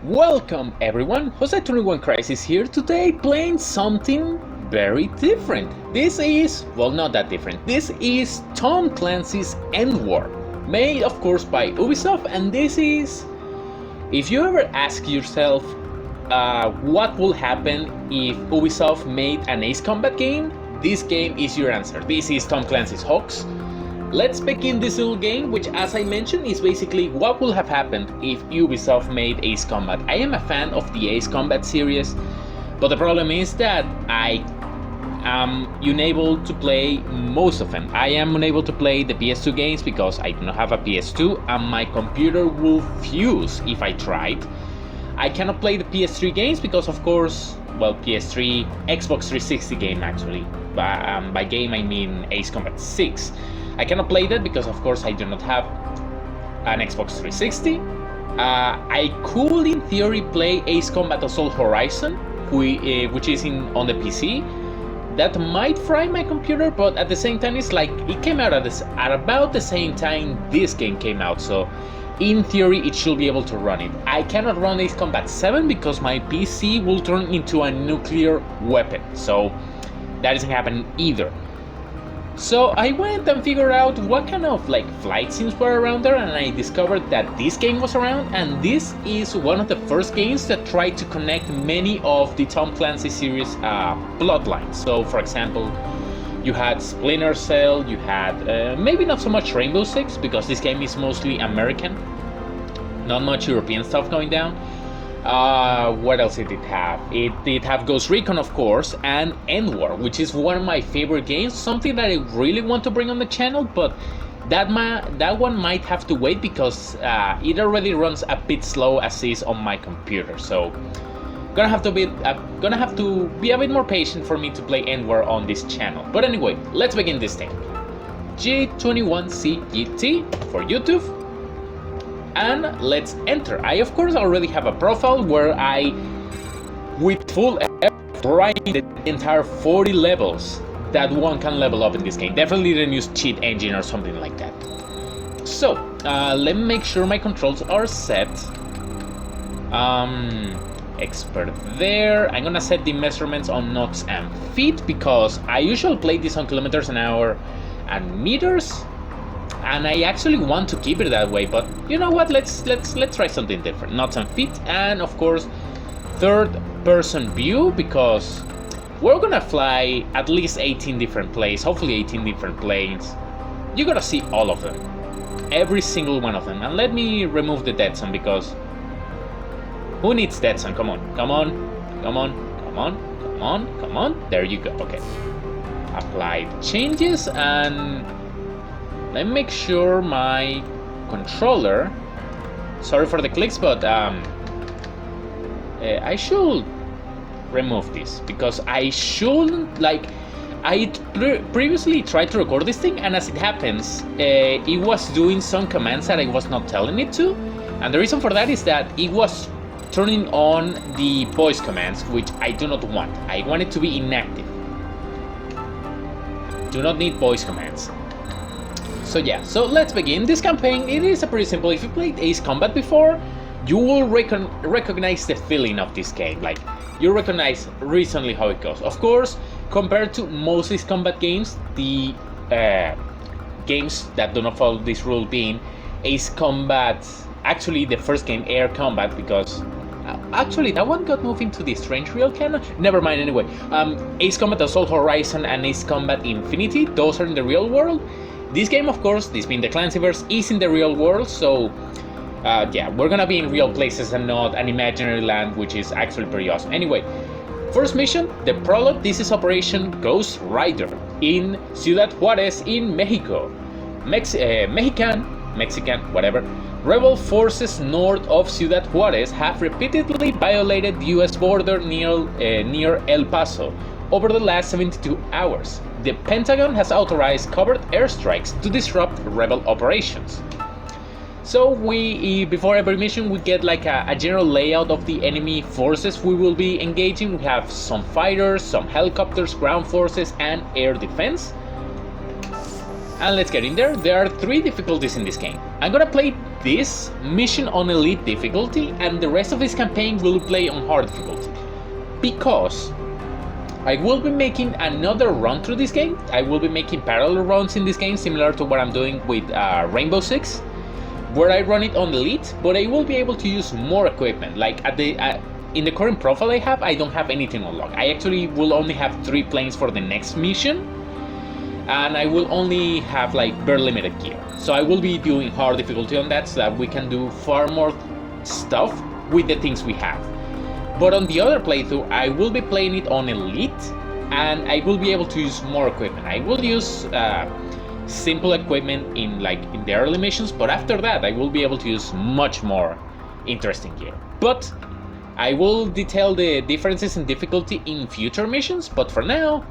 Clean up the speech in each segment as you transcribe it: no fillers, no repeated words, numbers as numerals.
Welcome everyone, Jose21 Crisis here today playing something very different. This is, well, not that different. This is Tom Clancy's End War, made of course by Ubisoft, and this is, if you ever ask yourself what will happen if Ubisoft made an Ace Combat game, this game is your answer. This is Tom Clancy's HAWX. Let's begin this little game, which as I mentioned is basically what would have happened if Ubisoft made Ace Combat. I am a fan of the Ace Combat series, but the problem is that I am unable to play most of them. I am unable to play the PS2 games because I do not have a PS2 and my computer will fuse if I tried. I cannot play the PS3 games because of course, well, PS3, Xbox 360 game actually. By game I mean Ace Combat 6. I cannot play that because of course I do not have an Xbox 360. I could in theory play Ace Combat Assault Horizon, which is on the PC. That might fry my computer, but at the same time it's like it came out at about the same time this game came out, so in theory it should be able to run it. I cannot run Ace Combat 7 because my PC will turn into a nuclear weapon, so that isn't happening either. So I went and figured out what kind of flight sims were around there, and I discovered that this game was around, and this is one of the first games that tried to connect many of the Tom Clancy series plotlines. So for example, you had Splinter Cell, you had maybe not so much Rainbow Six because this game is mostly American, not much European stuff going down. What else did it have? It did have Ghost Recon, of course, and End War, which is one of my favorite games, something that I really want to bring on the channel, but that one might have to wait because it already runs a bit slow as is on my computer, so gonna have to be a bit more patient for me to play End War on this channel. But anyway, let's begin this thing. G21CGT for YouTube. And let's enter. I of course already have a profile where I, with full effort, grind the entire 40 levels that one can level up in this game. Definitely didn't use cheat engine or something like that. So, let me make sure my controls are set. Expert there. I'm gonna set the measurements on knots and feet because I usually play this on kilometers an hour and meters. And I actually want to keep it that way, but you know what? Let's try something different. Knots and feet, and of course, third-person view because we're gonna fly at least 18 different planes, hopefully 18 different planes. You gotta see all of them, every single one of them. And let me remove the dead zone because who needs dead zone? Come on, come on, come on, come on, come on, come on. There you go. Okay. Apply changes and. Let me make sure my controller, sorry for the clicks, but I should remove this because I shouldn't, I previously tried to record this thing, and as it happens, it was doing some commands that I was not telling it to, and the reason for that is that it was turning on the voice commands, which I do not want. I want it to be inactive. Do not need voice commands. So yeah, so let's begin. This campaign, it is pretty simple. If you played Ace Combat before, you will recognize the feeling of this game. Like, you recognize recently how it goes. Of course, compared to most Ace Combat games, the games that do not follow this rule being Ace Combat, actually the first game, Air Combat, because actually that one got moved into the Strange Real canon. Never mind, anyway. Ace Combat Assault Horizon and Ace Combat Infinity, those are in the real world. This game, of course, this being the Clancyverse, is in the real world, so yeah, we're gonna be in real places and not an imaginary land, which is actually pretty awesome. Anyway, first mission, the prologue. This is Operation Ghost Rider in Ciudad Juárez in Mexico. Mexican, whatever. Rebel forces north of Ciudad Juárez have repeatedly violated the US border near El Paso over the last 72 hours. The Pentagon has authorized covert airstrikes to disrupt rebel operations. So before every mission, we get a general layout of the enemy forces we will be engaging. We have some fighters, some helicopters, ground forces, and air defense. And let's get in there. There are 3 difficulties in this game. I'm gonna play this mission on elite difficulty, and the rest of this campaign will play on hard difficulty. Because I will be making another run through this game. I will be making parallel runs in this game, similar to what I'm doing with Rainbow Six, where I run it on elite, but I will be able to use more equipment. Like in the current profile I have, I don't have anything unlocked. I actually will only have 3 planes for the next mission, and I will only have like bare limited gear. So I will be doing hard difficulty on that so that we can do far more stuff with the things we have. But on the other playthrough, I will be playing it on elite, and I will be able to use more equipment. I will use simple equipment in the early missions, but after that I will be able to use much more interesting gear. But I will detail the differences in difficulty in future missions. But for now,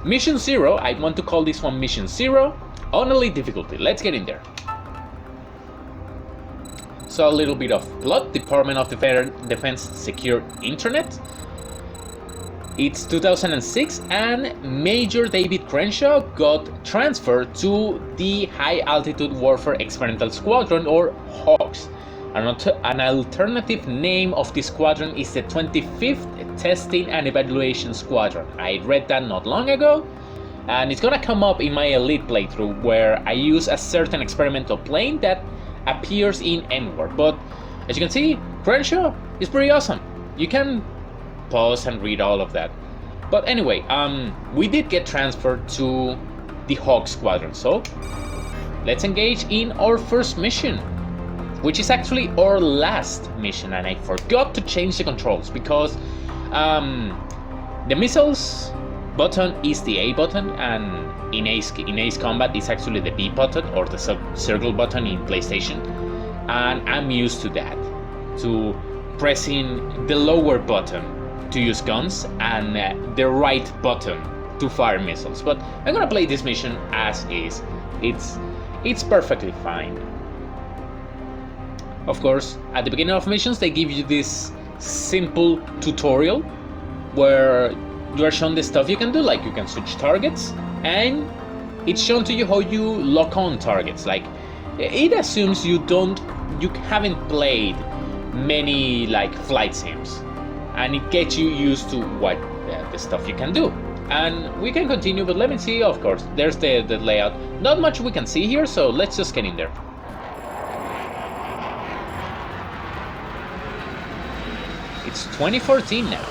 Mission 0, I want to call this one Mission 0 on elite difficulty. Let's get in there. So a little bit of plot. Department of Defense Secure Internet. It's 2006, and Major David Crenshaw got transferred to the High Altitude Warfare Experimental Squadron, or HAWX. An alternative name of this squadron is the 25th Testing and Evaluation Squadron. I read that not long ago, and it's gonna come up in my elite playthrough, where I use a certain experimental plane that appears in N-Word. But as you can see, Crenshaw is pretty awesome. You can pause and read all of that. But anyway, we did get transferred to the HAWX squadron, so let's engage in our first mission, which is actually our last mission. And I forgot to change the controls because the missiles button is the A button, and in Ace Combat it's actually the B button, or the circle button in PlayStation, and I'm used to that, to pressing the lower button to use guns and the right button to fire missiles. But I'm gonna play this mission as is. It's perfectly fine. Of course, at the beginning of missions they give you this simple tutorial where you are shown the stuff you can do, like you can switch targets, and it's shown to you how you lock on targets. Like, it assumes you haven't played many like flight sims, and it gets you used to what the stuff you can do. And we can continue, but let me see. Of course, there's the layout. Not much we can see here, so let's just get in there. It's 2014 now,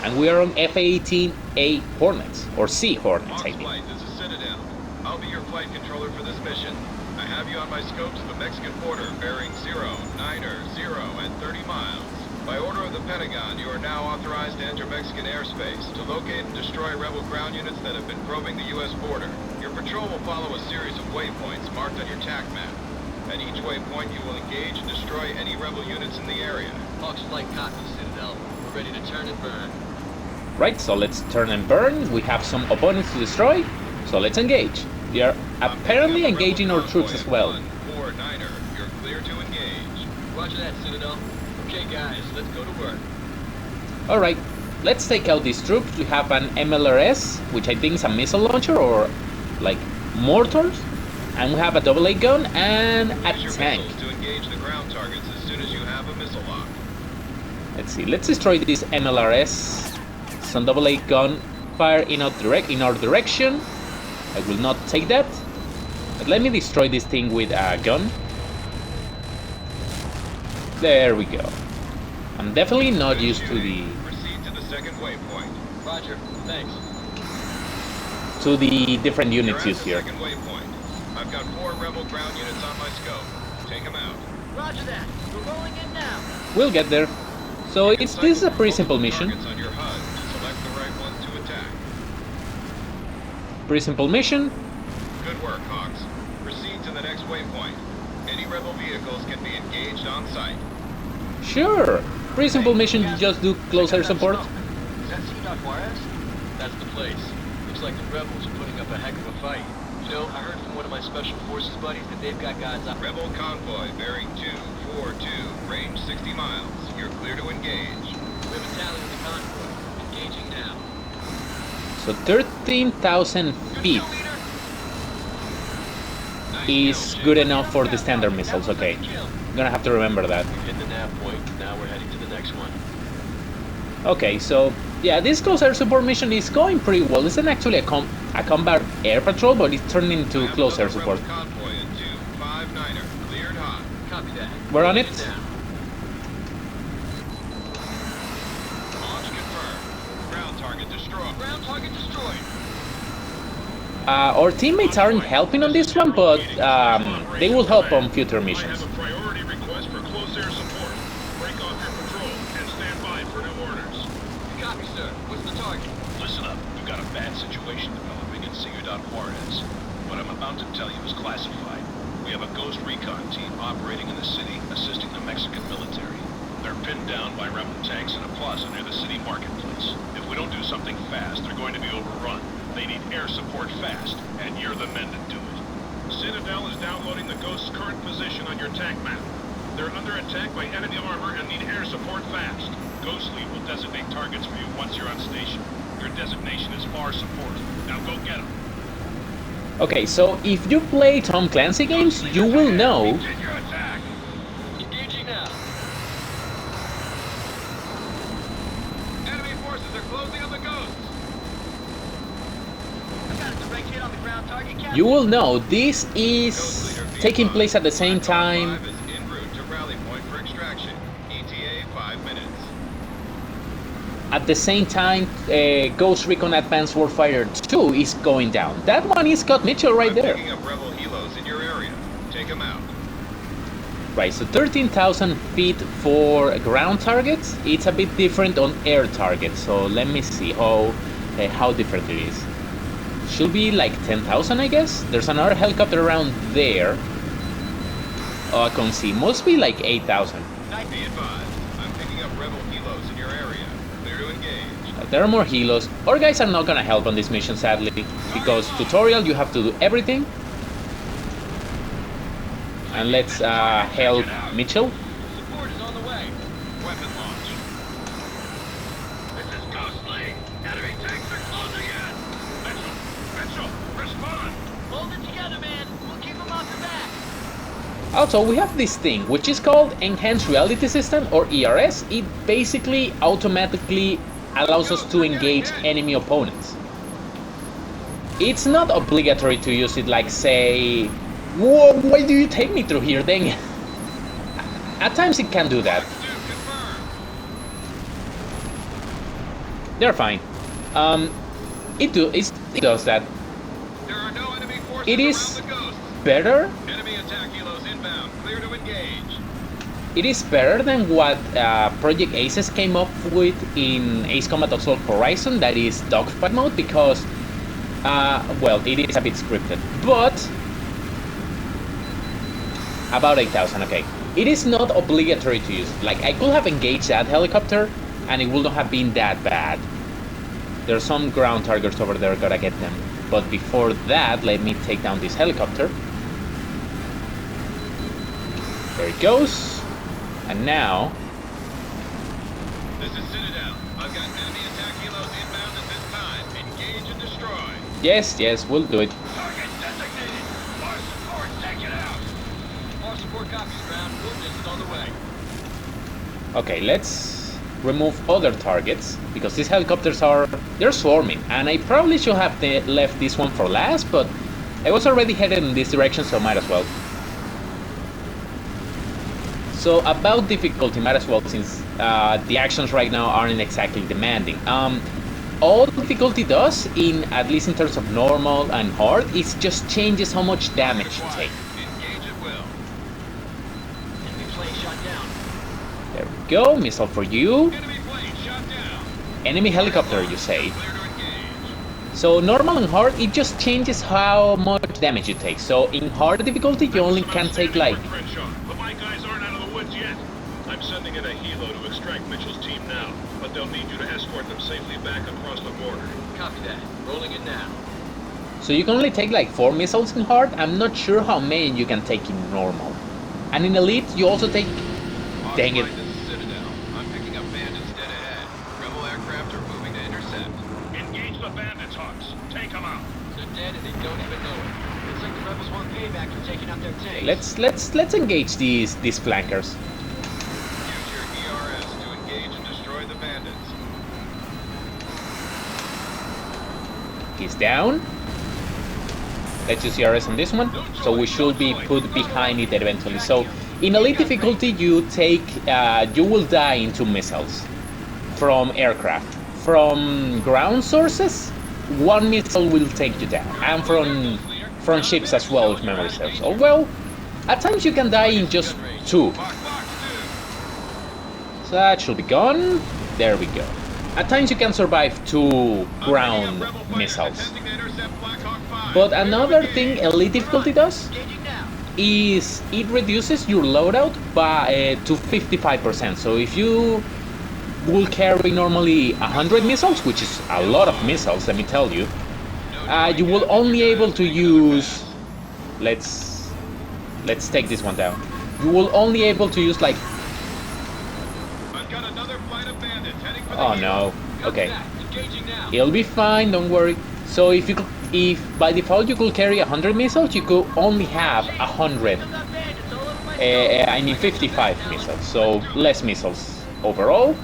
and we are on F-18A Hornets, or C Hornets, I think. Flight, this is Citadel. I'll be your flight controller for this mission. I have you on my scope to the Mexican border, bearing 0, 9er, 0, and 30 miles. By order of the Pentagon, you are now authorized to enter Mexican airspace to locate and destroy rebel ground units that have been probing the U.S. border. Your patrol will follow a series of waypoints marked on your TAC map. At each waypoint, you will engage and destroy any rebel units in the area. HAWX flight copy, Citadel. We're ready to turn and burn. Right, so let's turn and burn. We have some opponents to destroy, so let's engage. They are apparently engaging our troops as well. 149er, you're clear to engage. Roger that, Citadel. Okay, guys, let's go to work. Alright, let's take out these troops. We have an MLRS, which I think is a missile launcher, or like mortars. And we have a AA gun and a Use your tank. missiles to engage the ground targets as soon as you have a missile lock. Let's see, let's destroy this MLRS. Some AA gun fire in our direction. I will not take that. But let me destroy this thing with a gun. There we go. I'm definitely not Good used to shooting. the Proceed to the second waypoint. Roger, thanks. different You're units at used the here. second waypoint. I've got 4 rebel ground units on my scope. Take them out. Roger that. We're rolling in now. We'll get there. So You can this is a cycle pretty multiple simple mission. targets on your HUD to select the right one to attack. Pretty simple mission. Good work, HAWX. Proceed to the next waypoint. Any rebel vehicles can be engaged on site. Sure. Pretty simple mission to just do close air support. Is that C.Juarez? That's the place. Looks like the rebels are putting up a heck of a fight. You know, I heard from one of my special forces buddies that they've got guys up. Rebel convoy bearing 242, range 60 miles. You're clear to engage. We have a tally with the convoy. Engaging now. So 13,000 feet. Leader. is good enough for the standard missiles. Okay, I'm gonna have to remember that. We hit the nav point, now we're heading to the next one. Okay, so yeah, this close air support mission is going pretty well. It's not actually a combat air patrol, but it's turned into close air support. Convoy in 259er, cleared hot. Copy that. We're on it. Launch confirmed. Ground target destroyed. Ground target destroyed. Our teammates aren't helping on this one, but they will help on future I missions. have a priority request for close air support. Break off your patrol and stand by for new orders. Copy, sir. What's the target? Listen up. We've got a bad situation developing in Ciudad Juarez. What I'm about to tell you is classified. We have a Ghost Recon team operating in the city, assisting the Mexican military. They're pinned down by rebel tanks in a plaza near the city marketplace. If we don't do something fast, they're going to be overrun. They need air support fast, and you're the men to do it. Citadel is downloading the Ghost's current position on your tank map. They're under attack by enemy armor and need air support fast. Ghost Lead will designate targets for you once you're on station. Your designation is FAR support. Now go get them. Okay, so if you play Tom Clancy games, you will know Begin your attack. Engaging now. Enemy forces are closing on the Ghosts. I got a direct hit on the ground target, Captain. you will know this is taking place at the same time. 5 is en route to rally point for extraction. ETA 5 minutes. At the same time, Ghost Recon Advanced Warfighter 2 is going down. That one is Scott Mitchell right I'm there. picking up rebel helos in your area. Take them out. Right, so 13,000 feet for ground targets. It's a bit different on air targets. So let me see how different it is. Should be like 10,000, I guess. There's another helicopter around there. Oh, I can see. Must be like 8,000. Be advised. I'm picking up rebel helos in your area. Clear to engage. There are more helos. Our guys are not gonna help on this mission, sadly, because tutorial you have to do everything. And let's help Mitchell. Support is on the way. Weapon launch. This is Ghostly. Enemy tanks are closing in. Mitchell, respond. Hold it together, man. We'll keep them off your back. Also, we have this thing, which is called Enhanced Reality System, or ERS. It basically automatically allows us to engage enemy opponents. It's not obligatory to use it like, say, whoa, why do you take me through here? Dang it. At times it can do that. Confirmed. They're fine. It does that. There are no enemy forces It is around the Ghosts. better. Enemy attack helos inbound. Clear to engage. It is better than what Project Aces came up with in Ace Combat Assault Horizon, that is dogfight mode, because, well, it is a bit scripted, but about 8,000, okay. It is not obligatory to use it. Like, I could have engaged that helicopter, and it would not have been that bad. There are some ground targets over there, gotta get them. But before that, let me take down this helicopter. There it goes. And now... This is Citadel. I've got enemy attack helos inbound at this time. Engage and destroy. Yes, we'll do it. Target designated. Far support, take it out. Far support copies, ground. Movement is on the way. Okay, let's remove other targets, because these helicopters they're swarming, and I probably should have left this one for last, but I was already headed in this direction, so might as well. So about difficulty, might as well, since the actions right now aren't exactly demanding. All difficulty does, at least in terms of normal and hard, is just changes how much damage you take. Engage at will. Enemy plane shot down. There we go, missile for you. Enemy plane shot down. Enemy helicopter, you say. Clear to engage. So normal and hard, it just changes how much damage you take. So in hard difficulty, you only can take like... But my guys aren't out of the woods yet. I'm sending in a helo to extract Mitchell's team now, but they'll need you to escort them safely back across the border. Copy that. Rolling in now. So you can only take like 4 missiles in hard. I'm not sure how many you can take in normal. And in elite, you also take... Dang it. This is Citadel. I'm picking up bandits dead ahead. Rebel aircraft are moving to intercept. Engage the bandits, Hawks. Take them out. Send dead and they don't even know it. Looks like the rebels want payback for taking out their tanks. Let's engage these flankers. Use your ERS to engage and destroy the bandits. He's down. Let's use ERS on this one. So we should be put behind it eventually. So in elite difficulty, you will die into missiles from aircraft. From ground sources, one missile will take you down, and from ships as well, if memory serves. Oh well, at times you can die in just 2. So that should be gone. There we go. At times you can survive 2 ground missiles. But another thing elite difficulty does is it reduces your loadout by to 55%. So if you will carry normally 100 missiles, which is a lot of missiles, let me tell you, you will only able to use, let's take this one down. You will only able to use like, oh no, okay, it'll be fine, don't worry. So if by default you could carry 100 missiles, you could only have 55 missiles, so less missiles overall.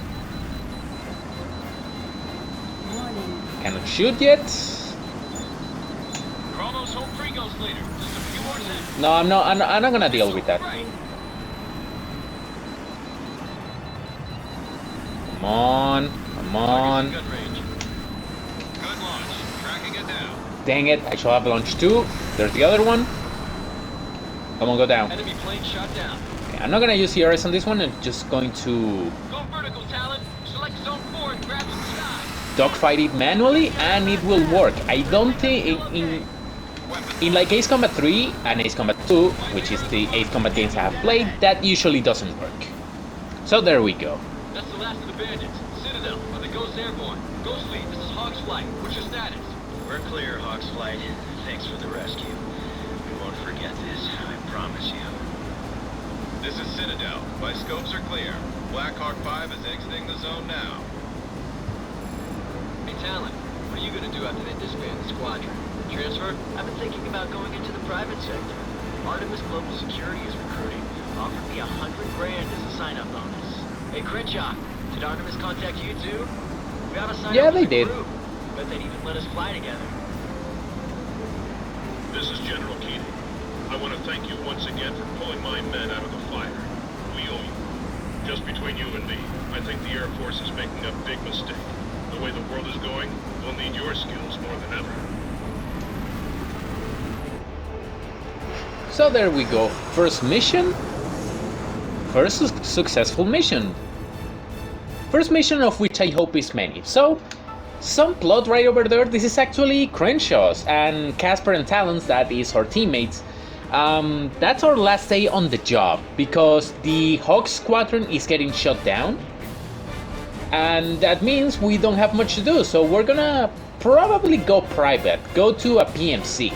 Cannot shoot yet. No, I'm not gonna deal with that. Come on, come on. Dang it, I shall have launch 2. There's the other one. Come on, go down. Enemy plane shot down. Okay, I'm not gonna use ERS on this one. I'm just going to Go vertical, Talon. Select zone 4 and grab the sky. dogfight it manually, and it will work. I don't think in like Ace Combat 3 and Ace Combat 2, which is the Ace Combat games I have played, that usually doesn't work. So there we go. That's the last of the bandits. Citadel on the Ghost Airborne. Ghost Lead, this is HAWX Flight. What's your status? We're clear, HAWX Flight. Thanks for the rescue. We won't forget this, I promise you. This is Citadel. My scopes are clear. Black Hawk 5 is exiting the zone now. Hey, Talon, what are you gonna do after they disband the squadron? Transfer? I've been thinking about going into the private sector. Artemis Global Security is recruiting. Offered me $100 grand as a sign-up bonus. Hey, Crenshaw, did Artemis contact you too? We gotta sign Yeah, up they as a did. group. Bet they'd even let us fly together. This is General Keating. I want to thank you once again for pulling my men out of the fire. We owe you. Just between you and me, I think the Air Force is making a big mistake. The way the world is going, we'll need your skills more than ever. So there we go. First mission. First successful mission. First mission of which I hope is many. So, some plot right over there. This is actually Crenshaw's and Casper and Talon's, that is our teammates. That's our last day on the job because the HAWX squadron is getting shut down. And that means we don't have much to do. So we're gonna probably go private, go to a PMC.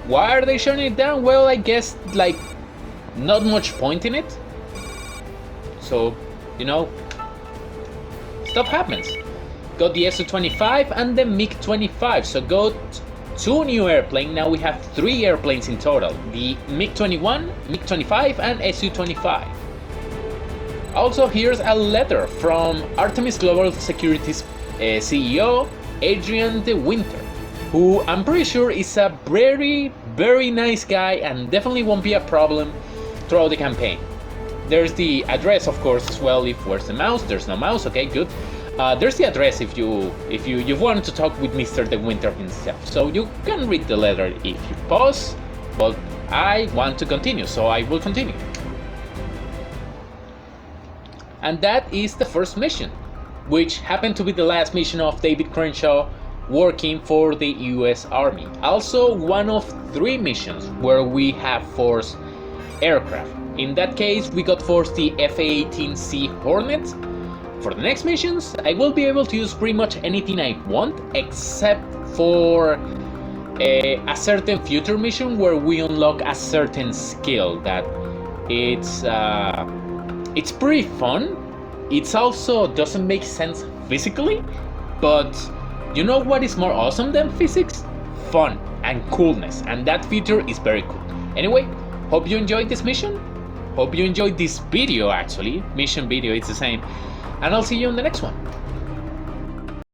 Why are they shutting it down? Well, I guess like not much point in it. So, you know, stuff happens. Got the Su-25 and the MiG-25. So got 2 new airplanes. Now we have 3 airplanes in total. The MiG-21, MiG-25 and Su-25. Also, here's a letter from Artemis Global Security's CEO, Adrian de Winter, who I'm pretty sure is a very, very nice guy and definitely won't be a problem throughout the campaign. There's the address, of course, as well. If where's the mouse? There's no mouse. Okay, good. There's the address if you wanted to talk with Mr. De Winter himself. So you can read the letter if you pause. But I want to continue, so I will continue. And that is the first mission, which happened to be the last mission of David Crenshaw working for the US Army. Also one of 3 missions where we have forced aircraft. In that case, we got forced the F-18C Hornet. For the next missions, I will be able to use pretty much anything I want, except for a certain future mission where we unlock a certain skill that it's pretty fun. It also doesn't make sense physically, but You know what is more awesome than physics? Fun and coolness, and that feature is very cool. Anyway, hope you enjoyed this mission. Hope you enjoyed this video actually. Mission video, it's the same. And I'll see you on the next one.